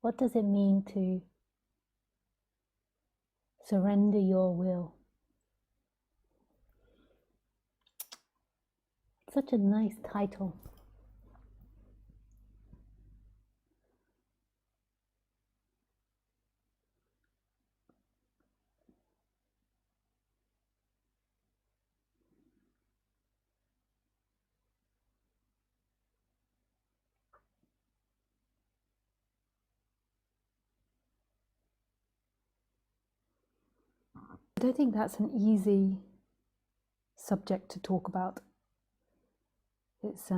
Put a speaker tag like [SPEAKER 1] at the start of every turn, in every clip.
[SPEAKER 1] What does it mean to surrender your will? Such a nice title. I don't think that's an easy subject to talk about. It's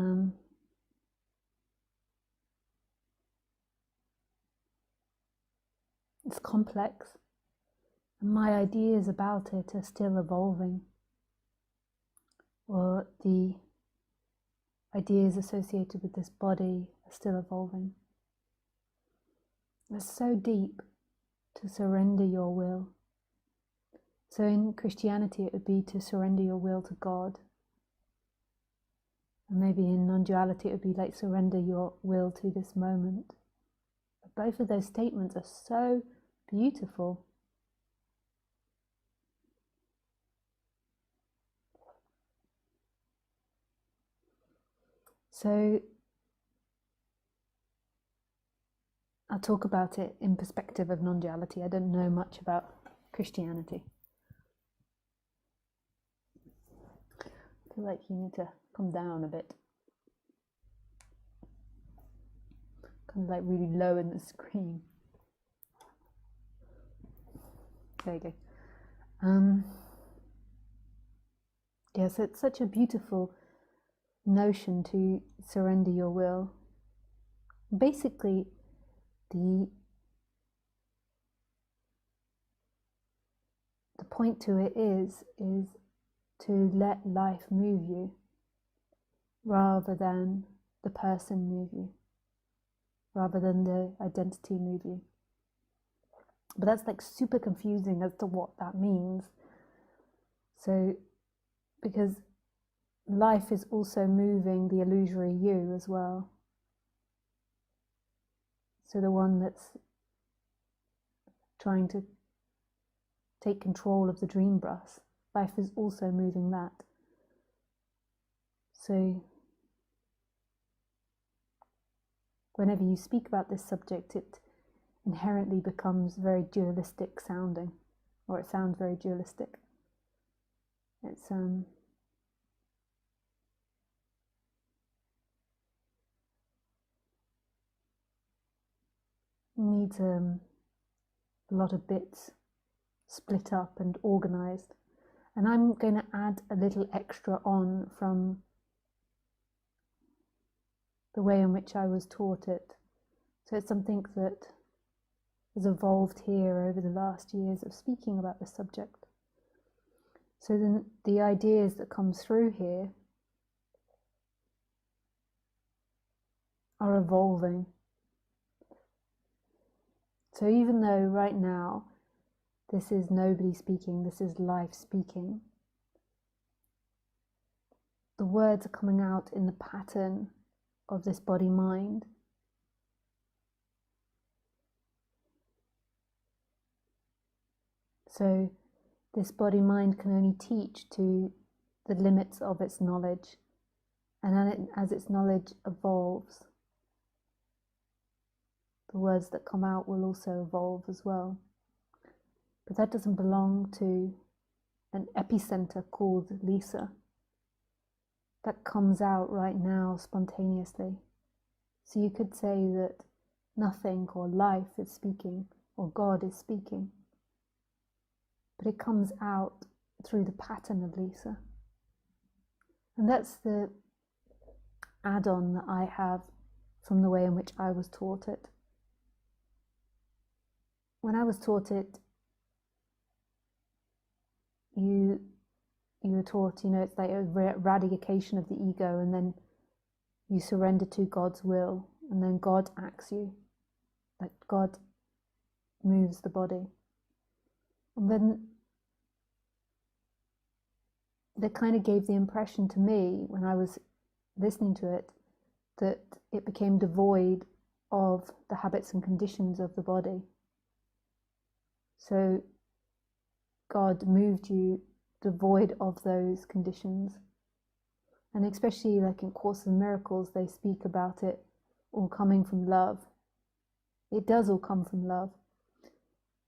[SPEAKER 1] complex, and my ideas about it are still evolving, or the ideas associated with this body are still evolving. It's so deep to surrender your will. So in Christianity it would be to surrender your will to God. And maybe in non-duality it would be like surrender your will to this moment. But both of those statements are so beautiful. So I'll talk about it in perspective of non-duality. I don't know much about Christianity. I feel like you need to come down a bit. Kind of like really low in the screen. There you go. Yes, it's such a beautiful notion to surrender your will. Basically, the point to it is to let life move you rather than the person move you, rather than the identity move you. But that's like super confusing as to what that means. So, because life is also moving the illusory you as well. So the one that's trying to take control of the dream bus, life is also moving that. So whenever you speak about this subject, it inherently becomes very dualistic sounding, or it sounds very dualistic. It's needs a lot of bits split up and organized. And I'm going to add a little extra on from the way in which I was taught it. So it's something that has evolved here over the last years of speaking about this subject. So then the ideas that come through here are evolving. So even though right now this is nobody speaking, this is life speaking, the words are coming out in the pattern of this body-mind. So this body-mind can only teach to the limits of its knowledge, and then as its knowledge evolves, the words that come out will also evolve as well. But that doesn't belong to an epicenter called Lisa. That comes out right now spontaneously. So you could say that nothing or life is speaking, or God is speaking. But it comes out through the pattern of Lisa. And that's the add-on that I have from the way in which I was taught it. When I was taught it, you were taught, it's like a eradication of the ego, and then you surrender to God's will, and then God acts you, like God moves the body. And then that kind of gave the impression to me, when I was listening to it, that it became devoid of the habits and conditions of the body. So God moved you devoid of those conditions. And especially like in Course in Miracles, they speak about it all coming from love. It does all come from love.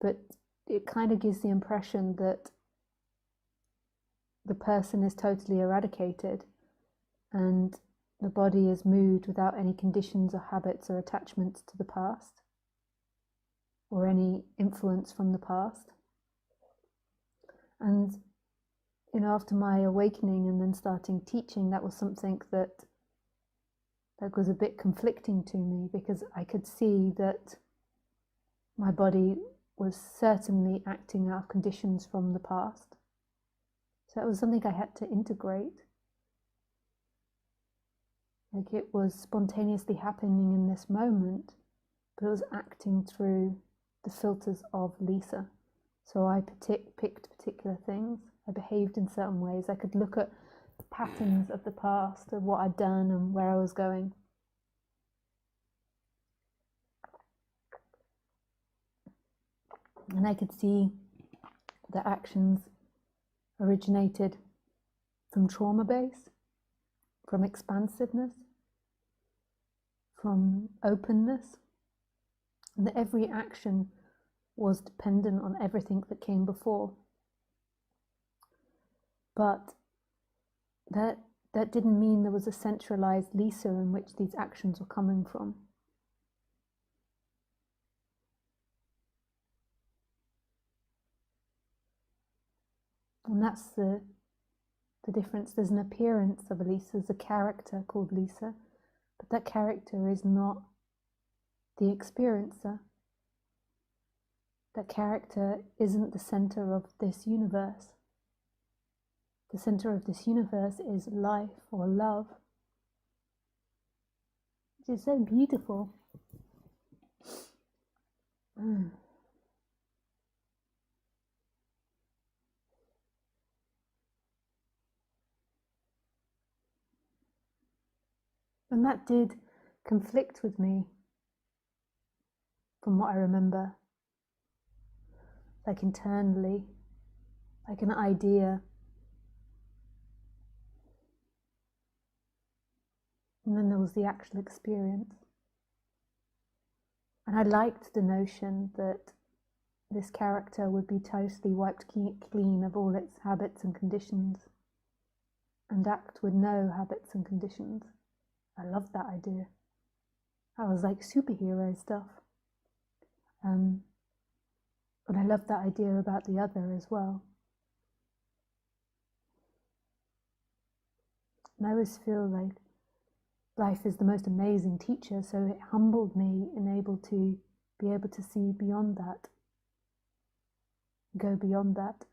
[SPEAKER 1] But it kind of gives the impression that the person is totally eradicated and the body is moved without any conditions or habits or attachments to the past or any influence from the past. And after my awakening and then starting teaching, that was something that was a bit conflicting to me, because I could see that my body was certainly acting out of conditions from the past. So that was something I had to integrate. Like, it was spontaneously happening in this moment, but it was acting through the filters of Lisa. So I picked particular things. I behaved in certain ways. I could look at the patterns of the past, of what I'd done and where I was going. And I could see the actions originated from trauma base, from expansiveness, from openness, and that every action was dependent on everything that came before. But that didn't mean there was a centralized Lisa in which these actions were coming from. And that's the difference. There's an appearance of a Lisa, there's a character called Lisa, but that character is not the experiencer. That character isn't the center of this universe. The center of this universe is life or love, which is so beautiful. And that did conflict with me, from what I remember, like internally, like an idea. And then there was the actual experience. And I liked the notion that this character would be totally wiped clean of all its habits and conditions, and act with no habits and conditions. I loved that idea. I was like superhero stuff. But I loved that idea about the other as well. And I always feel like life is the most amazing teacher, so it humbled me and be able to see beyond that, go beyond that.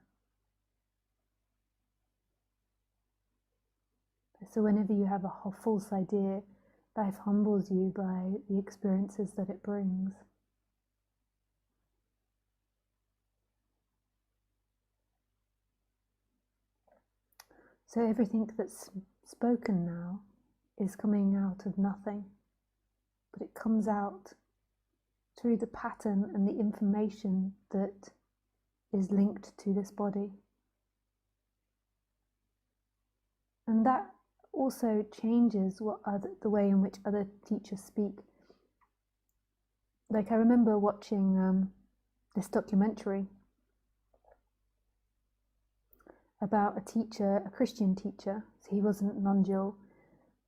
[SPEAKER 1] So whenever you have a false idea, life humbles you by the experiences that it brings. So everything that's spoken now is coming out of nothing, but it comes out through the pattern and the information that is linked to this body. And that also changes the way in which other teachers speak. Like, I remember watching this documentary about a teacher, a Christian teacher. So he wasn't non-dual,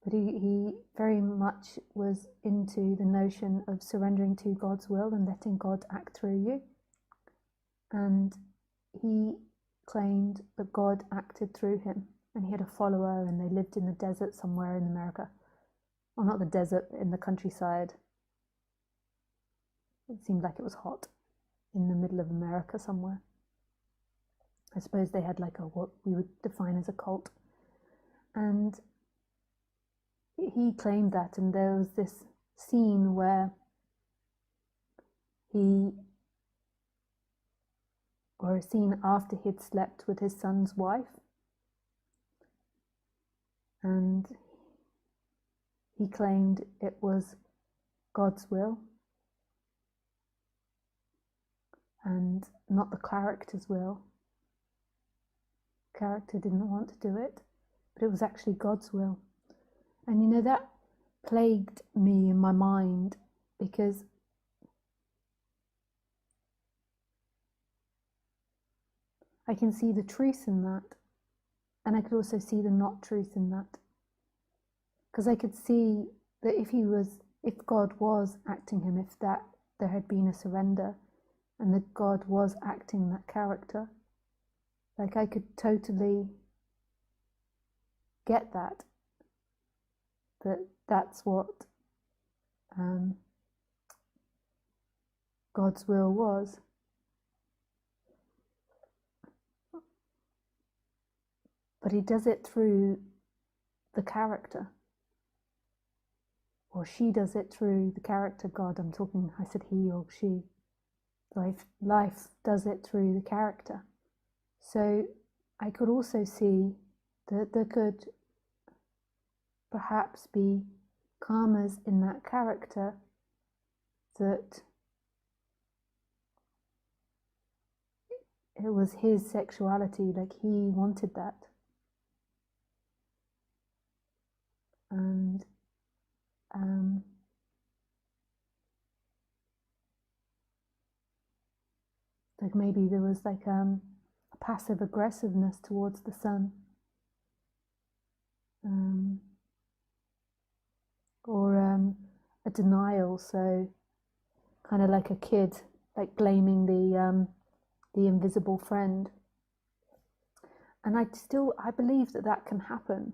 [SPEAKER 1] but he very much was into the notion of surrendering to God's will and letting God act through you. And he claimed that God acted through him, and he had a follower, and they lived in the desert somewhere in America. Well, not the desert, in the countryside. It seemed like it was hot in the middle of America somewhere. I suppose they had like what we would define as a cult. And he claimed that, and there was this scene where a scene after he'd slept with his son's wife, and he claimed it was God's will and not the character's will. Character didn't want to do it, but it was actually God's will. And you know, that plagued me in my mind, because I can see the truth in that, and I could also see the not truth in that. Because I could see that if God was acting him, if that there had been a surrender, and that God was acting that character, like I could totally get that's what God's will was. But he does it through the character, or she does it through the character God. I said he or she. Life does it through the character. So I could also see that there could perhaps be karmas in that character that it was his sexuality, like he wanted that. And like maybe there was like a passive aggressiveness towards the son, or a denial, so kind of like a kid, like blaming the invisible friend. And I believe that can happen,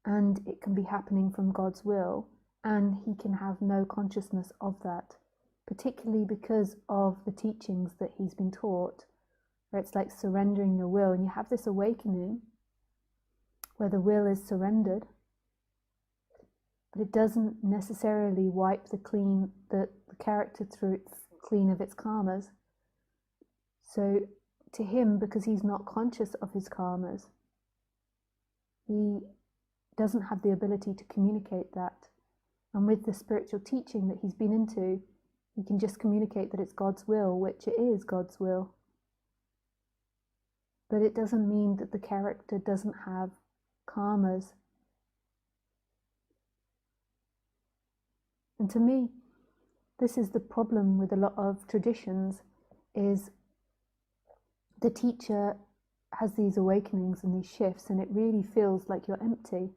[SPEAKER 1] and it can be happening from God's will, and he can have no consciousness of that, particularly because of the teachings that he's been taught, where it's like surrendering your will, and you have this awakening where the will is surrendered, but it doesn't necessarily wipe the character clean of its karmas. So to him, because he's not conscious of his karmas, he doesn't have the ability to communicate that. And with the spiritual teaching that he's been into, he can just communicate that it's God's will, which it is God's will. But it doesn't mean that the character doesn't have karmas. And to me, this is the problem with a lot of traditions, is the teacher has these awakenings and these shifts, and it really feels like you're empty.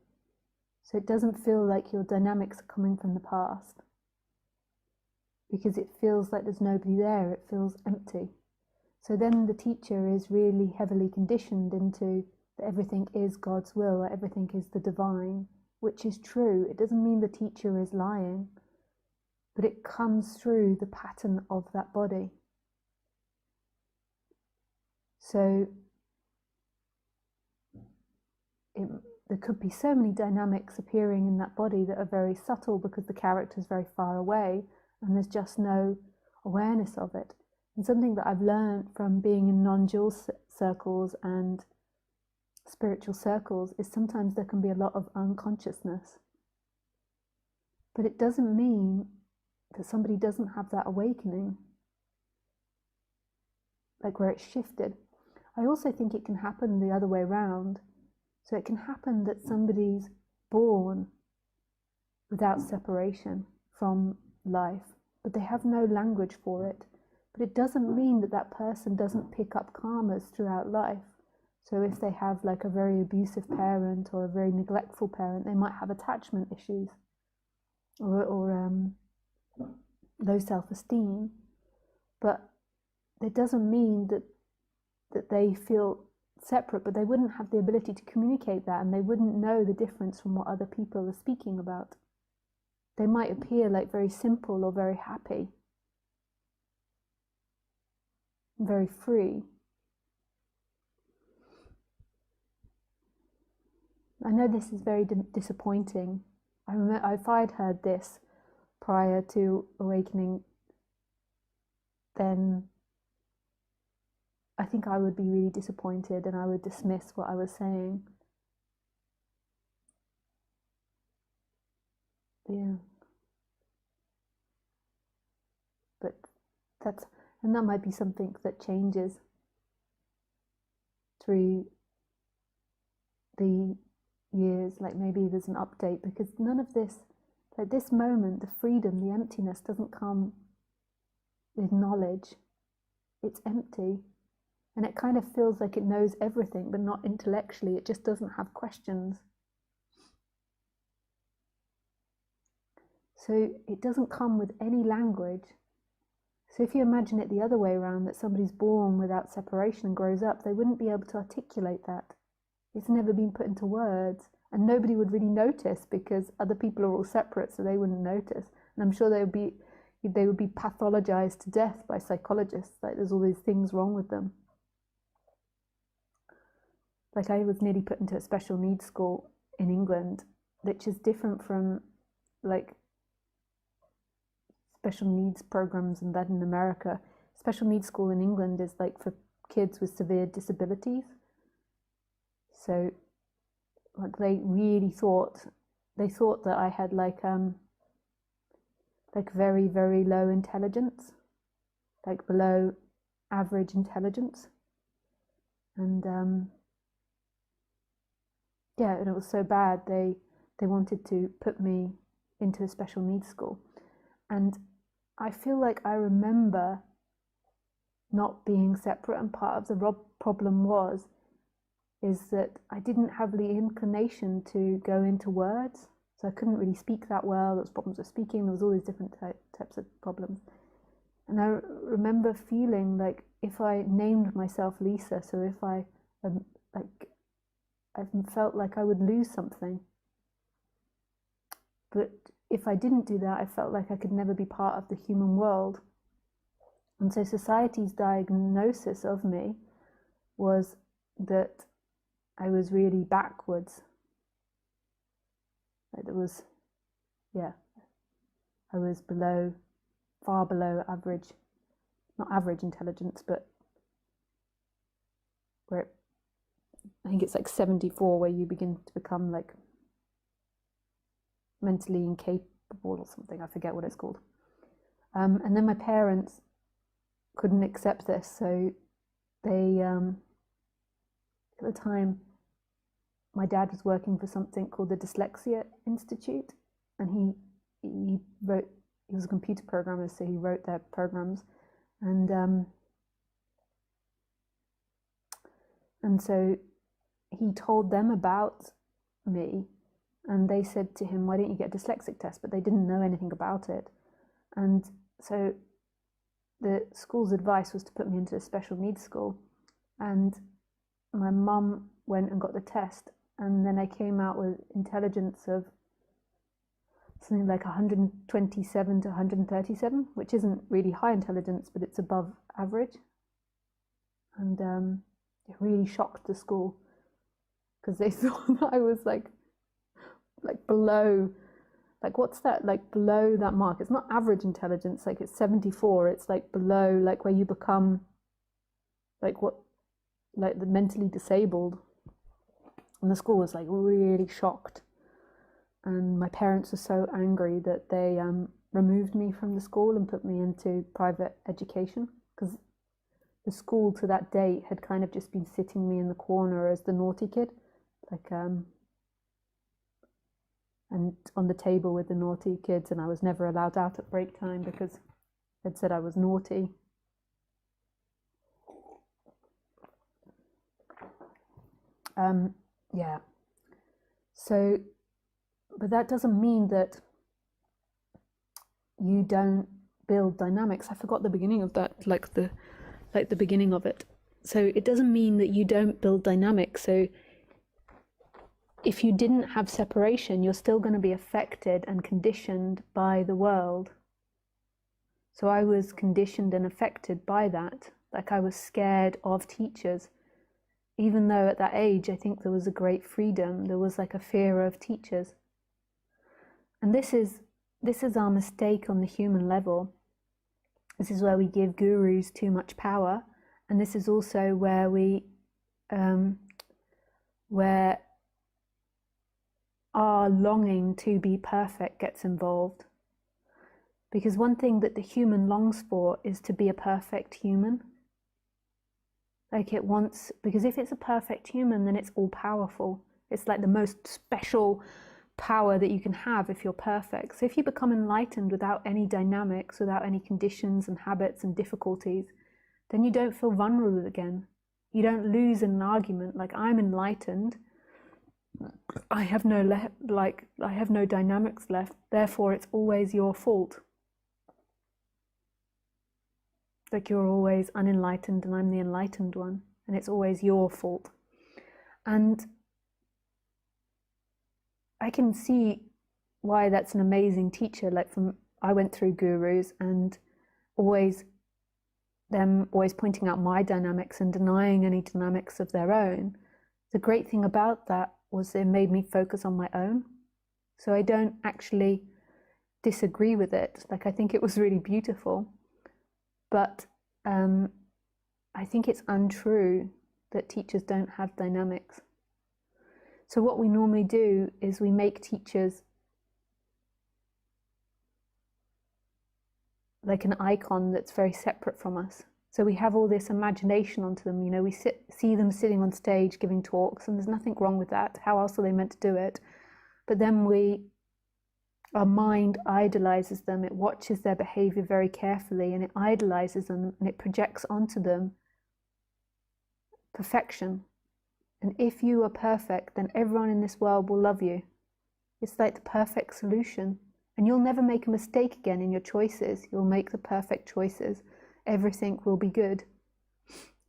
[SPEAKER 1] So it doesn't feel like your dynamics are coming from the past, because it feels like there's nobody there. It feels empty. So then the teacher is really heavily conditioned into that everything is God's will, or everything is the divine, which is true. It doesn't mean the teacher is lying, but it comes through the pattern of that body. So there could be so many dynamics appearing in that body that are very subtle, because the character is very far away and there's just no awareness of it. And something that I've learned from being in non-dual circles and spiritual circles is sometimes there can be a lot of unconsciousness. But it doesn't mean that somebody doesn't have that awakening, like where it's shifted. I also think it can happen the other way around. So it can happen that somebody's born without separation from life, but they have no language for it. But it doesn't mean that that person doesn't pick up karmas throughout life. So if they have like a very abusive parent or a very neglectful parent, they might have attachment issues or low self-esteem. But it doesn't mean that they feel separate, but they wouldn't have the ability to communicate that, and they wouldn't know the difference from what other people are speaking about. They might appear like very simple or very happy, very free. I know this is very disappointing. If I'd heard this prior to awakening, then I think I would be really disappointed and I would dismiss what I was saying. Yeah. and that might be something that changes through the years. Like maybe there's an update, because none of this, like this moment, the freedom, the emptiness doesn't come with knowledge. It's empty, and it kind of feels like it knows everything, but not intellectually. It just doesn't have questions. So it doesn't come with any language. So if you imagine it the other way around, that somebody's born without separation and grows up, they wouldn't be able to articulate that. It's never been put into words, and nobody would really notice, because other people are all separate, so they wouldn't notice. And I'm sure they would be pathologized to death by psychologists, like there's all these things wrong with them. Like I was nearly put into a special needs school in England, which is different from like special needs programs and that in America. Special needs school in England is like for kids with severe disabilities. So like they really thought that I had like very, very low intelligence, like below average intelligence. And yeah, and it was so bad they wanted to put me into a special needs school. And I feel like I remember not being separate, and part of the problem is that I didn't have the inclination to go into words, so I couldn't really speak that well. There was problems with speaking. There was all these different types of problems. And I remember feeling like if I named myself Lisa, so if I felt like I would lose something. But if I didn't do that, I felt like I could never be part of the human world. And so society's diagnosis of me was that I was really backwards. Like I was far below average, not average intelligence, but I think it's like 74 where you begin to become like mentally incapable or something. I forget what it's called. And then my parents couldn't accept this, so they at the time my dad was working for something called the Dyslexia Institute, and he was a computer programmer, so he wrote their programs, and so he told them about me. And they said to him, why don't you get a dyslexic test? But they didn't know anything about it. And so the school's advice was to put me into a special needs school. And my mum went and got the test. And then I came out with intelligence of something like 127 to 137, which isn't really high intelligence, but it's above average. And it really shocked the school, because they thought that I was like below, like what's that, like below that mark. It's not average intelligence, like it's 74, it's like below, like where you become like the mentally disabled. And the school was like really shocked, and my parents were so angry that they removed me from the school and put me into private education, because the school to that date had kind of just been sitting me in the corner as the naughty kid, like and on the table with the naughty kids, and I was never allowed out at break time because they'd said I was naughty. Yeah. So, but that doesn't mean that you don't build dynamics. I forgot the beginning of that, like the beginning of it. So it doesn't mean that you don't build dynamics. So if you didn't have separation, you're still going to be affected and conditioned by the world. So I was conditioned and affected by that. Like I was scared of teachers, even though at that age I think there was a great freedom. There was like a fear of teachers. And this is our mistake on the human level. This is where we give gurus too much power, and this is also where where our longing to be perfect gets involved. Because one thing that the human longs for is to be a perfect human. Like it wants, because if it's a perfect human, then it's all powerful. It's like the most special power that you can have if you're perfect. So if you become enlightened without any dynamics, without any conditions and habits and difficulties, then you don't feel vulnerable again. You don't lose in an argument like, I'm enlightened, I have no dynamics left, therefore it's always your fault. Like you're always unenlightened and I'm the enlightened one, and it's always your fault. And I can see why that's an amazing teacher. Like I went through gurus and always pointing out my dynamics and denying any dynamics of their own. The great thing about that was it made me focus on my own. So I don't actually disagree with it. Like I think it was really beautiful. But I think it's untrue that teachers don't have dynamics. So what we normally do is we make teachers like an icon that's very separate from us. So we have all this imagination onto them. You know, we see them sitting on stage giving talks, and there's nothing wrong with that. How else are they meant to do it? But then our mind idolizes them. It watches their behavior very carefully, and it idolizes them, and it projects onto them perfection. And if you are perfect, then everyone in this world will love you. It's like the perfect solution. And you'll never make a mistake again in your choices. You'll make the perfect choices. Everything will be good.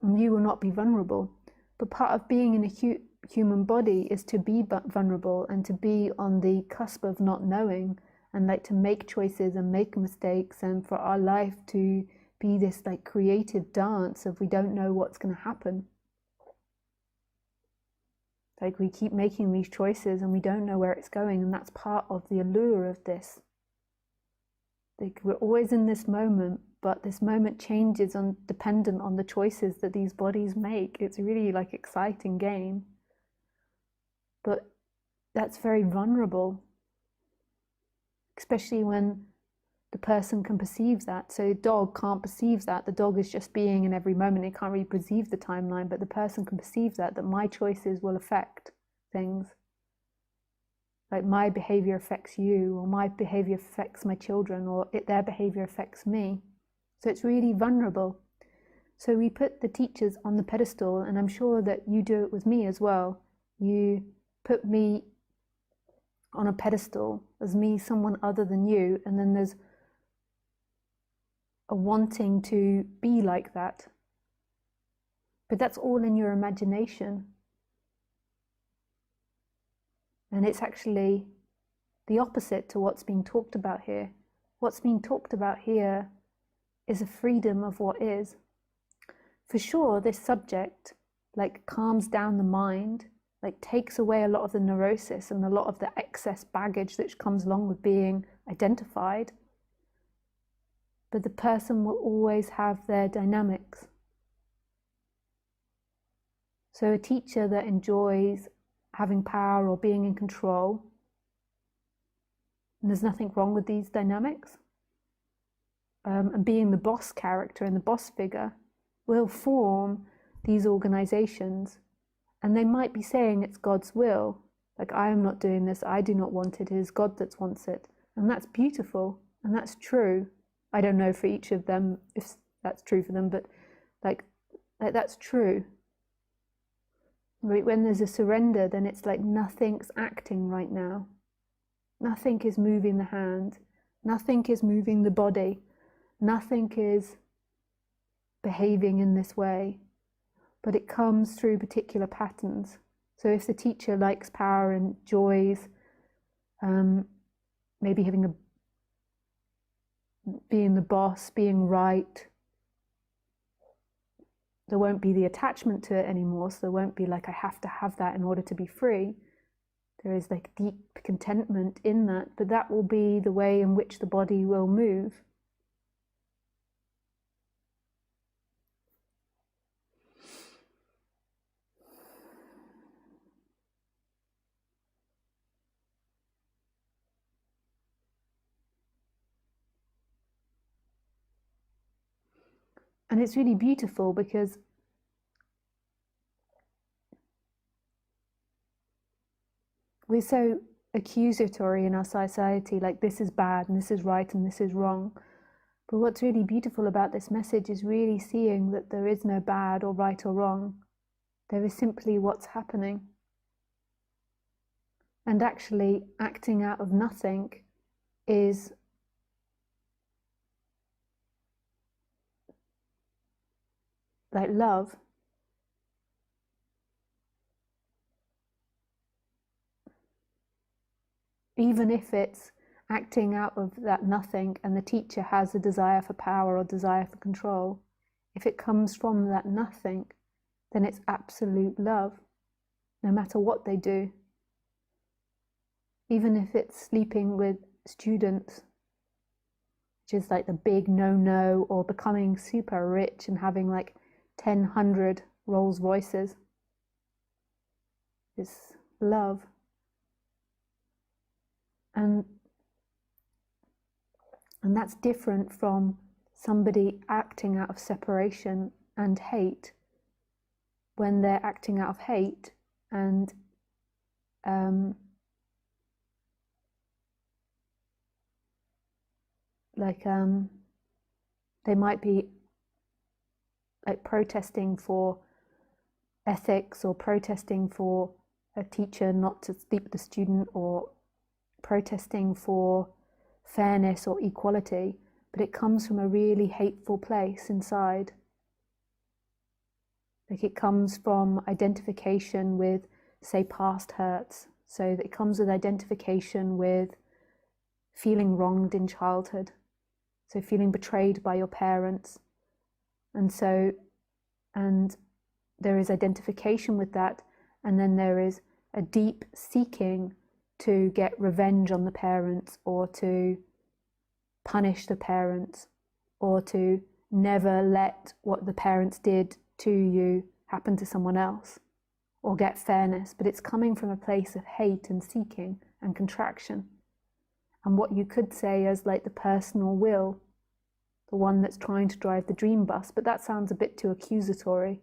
[SPEAKER 1] And you will not be vulnerable. But part of being in a human body is to be vulnerable and to be on the cusp of not knowing, and like to make choices and make mistakes, and for our life to be this like creative dance of we don't know what's going to happen. Like we keep making these choices and we don't know where it's going, and that's part of the allure of this. Like we're always in this moment, but this moment changes dependent on the choices that these bodies make. It's really like exciting game. But that's very vulnerable, especially when the person can perceive that. So a dog can't perceive that. The dog is just being in every moment. It can't really perceive the timeline, but the person can perceive that my choices will affect things. Like my behavior affects you, or my behavior affects my children, or their behavior affects me. So it's really vulnerable. So we put the teachers on the pedestal, and I'm sure that you do it with me as well. You put me on a pedestal as me, someone other than you, and then there's a wanting to be like that. But that's all in your imagination. And it's actually the opposite to what's being talked about here. What's being talked about here is a freedom of what is. For sure, this subject like calms down the mind, like takes away a lot of the neurosis and a lot of the excess baggage that comes along with being identified. But the person will always have their dynamics. So a teacher that enjoys having power or being in control, and there's nothing wrong with these dynamics, and being the boss character and the boss figure, will form these organizations, and they might be saying it's God's will, like I am not doing this, I do not want it, it is God that wants it. And that's beautiful, and that's true. I don't know for each of them if that's true for them, but like that's true. When there's a surrender, then it's like nothing's acting right now. Nothing is moving the hand. Nothing is moving the body. Nothing is behaving in this way. But it comes through particular patterns. So if the teacher likes power and enjoys maybe being the boss, being right, there won't be the attachment to it anymore. So there won't be like, I have to have that in order to be free. There is like deep contentment in that, but that will be the way in which the body will move. And it's really beautiful because we're so accusatory in our society, like this is bad and this is right and this is wrong. But what's really beautiful about this message is really seeing that there is no bad or right or wrong. There is simply what's happening. And actually acting out of nothing is like love. Even if it's acting out of that nothing and the teacher has a desire for power or desire for control, if it comes from that nothing, then it's absolute love, no matter what they do. Even if it's sleeping with students, which is like the big no-no, or becoming super rich and having like 1,000 Rolls Royces, it's love. And that's different from somebody acting out of separation and hate. When they're acting out of hate and they might be like protesting for ethics, or protesting for a teacher not to sleep with the student, or protesting for fairness or equality, but it comes from a really hateful place inside. Like it comes from identification with, say, past hurts. So it comes with identification with feeling wronged in childhood. So feeling betrayed by your parents. And there is identification with that. And then there is a deep seeking to get revenge on the parents, or to punish the parents, or to never let what the parents did to you happen to someone else, or get fairness. But it's coming from a place of hate and seeking and contraction, and what you could say as like the personal will, the one that's trying to drive the dream bus. But that sounds a bit too accusatory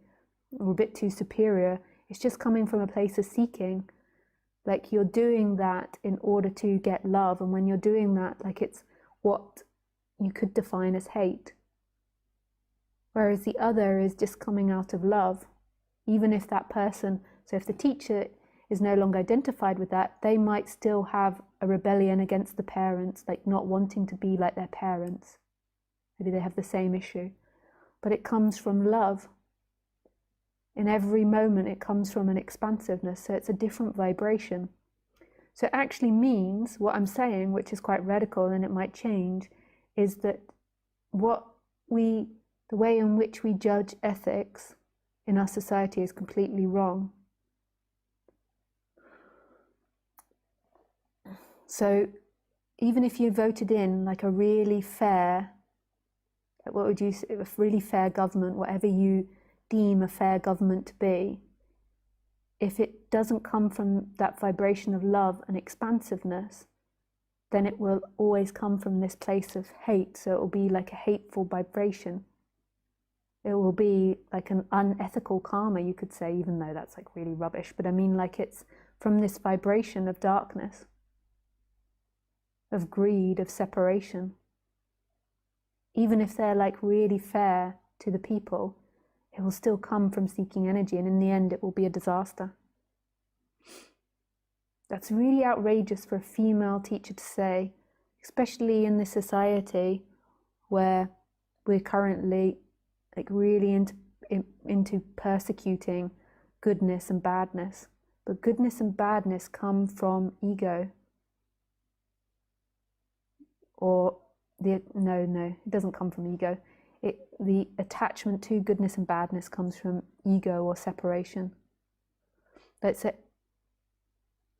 [SPEAKER 1] or a bit too superior. It's just coming from a place of seeking. Like you're doing that in order to get love, and when you're doing that, like it's what you could define as hate. Whereas the other is just coming out of love. Even if that person, so if the teacher is no longer identified with that, they might still have a rebellion against the parents, like not wanting to be like their parents. Maybe they have the same issue, but it comes from love. In every moment, it comes from an expansiveness, so it's a different vibration. So it actually means, what I'm saying, which is quite radical and it might change, is that the way in which we judge ethics in our society is completely wrong. So even if you voted in like a really fair, what would you say, a really fair government, whatever you deem a fair government to be, if it doesn't come from that vibration of love and expansiveness, then it will always come from this place of hate. So it will be like a hateful vibration. It will be like an unethical karma, you could say, even though that's like really rubbish. But I mean, like it's from this vibration of darkness, of greed, of separation. Even if they're like really fair to the people, it will still come from seeking energy, and in the end it will be a disaster. That's really outrageous for a female teacher to say, especially in this society where we're currently like really into persecuting goodness and badness. But goodness and badness come from ego. Or no, it doesn't come from ego. The attachment to goodness and badness comes from ego or separation. Let's say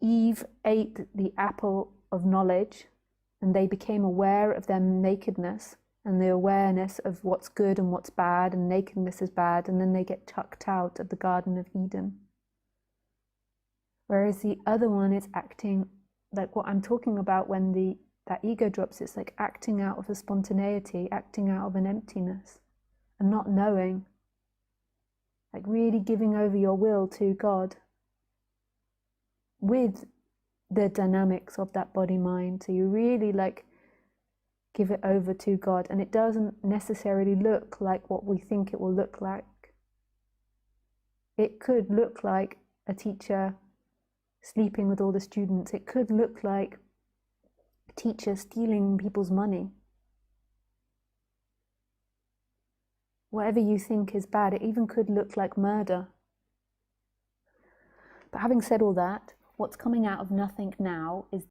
[SPEAKER 1] Eve ate the apple of knowledge, and they became aware of their nakedness and the awareness of what's good and what's bad, and nakedness is bad, and then they get chucked out of the Garden of Eden. Whereas the other one is acting like what I'm talking about that ego drops. It's like acting out of a spontaneity, acting out of an emptiness. and not knowing, like really giving over your will to God with the dynamics of that body-mind. So you really like give it over to God, and it doesn't necessarily look like what we think it will look like. It could look like a teacher sleeping with all the students. It could look like a teacher stealing people's money. Whatever you think is bad, it even could look like murder. But having said all that, what's coming out of nothing now is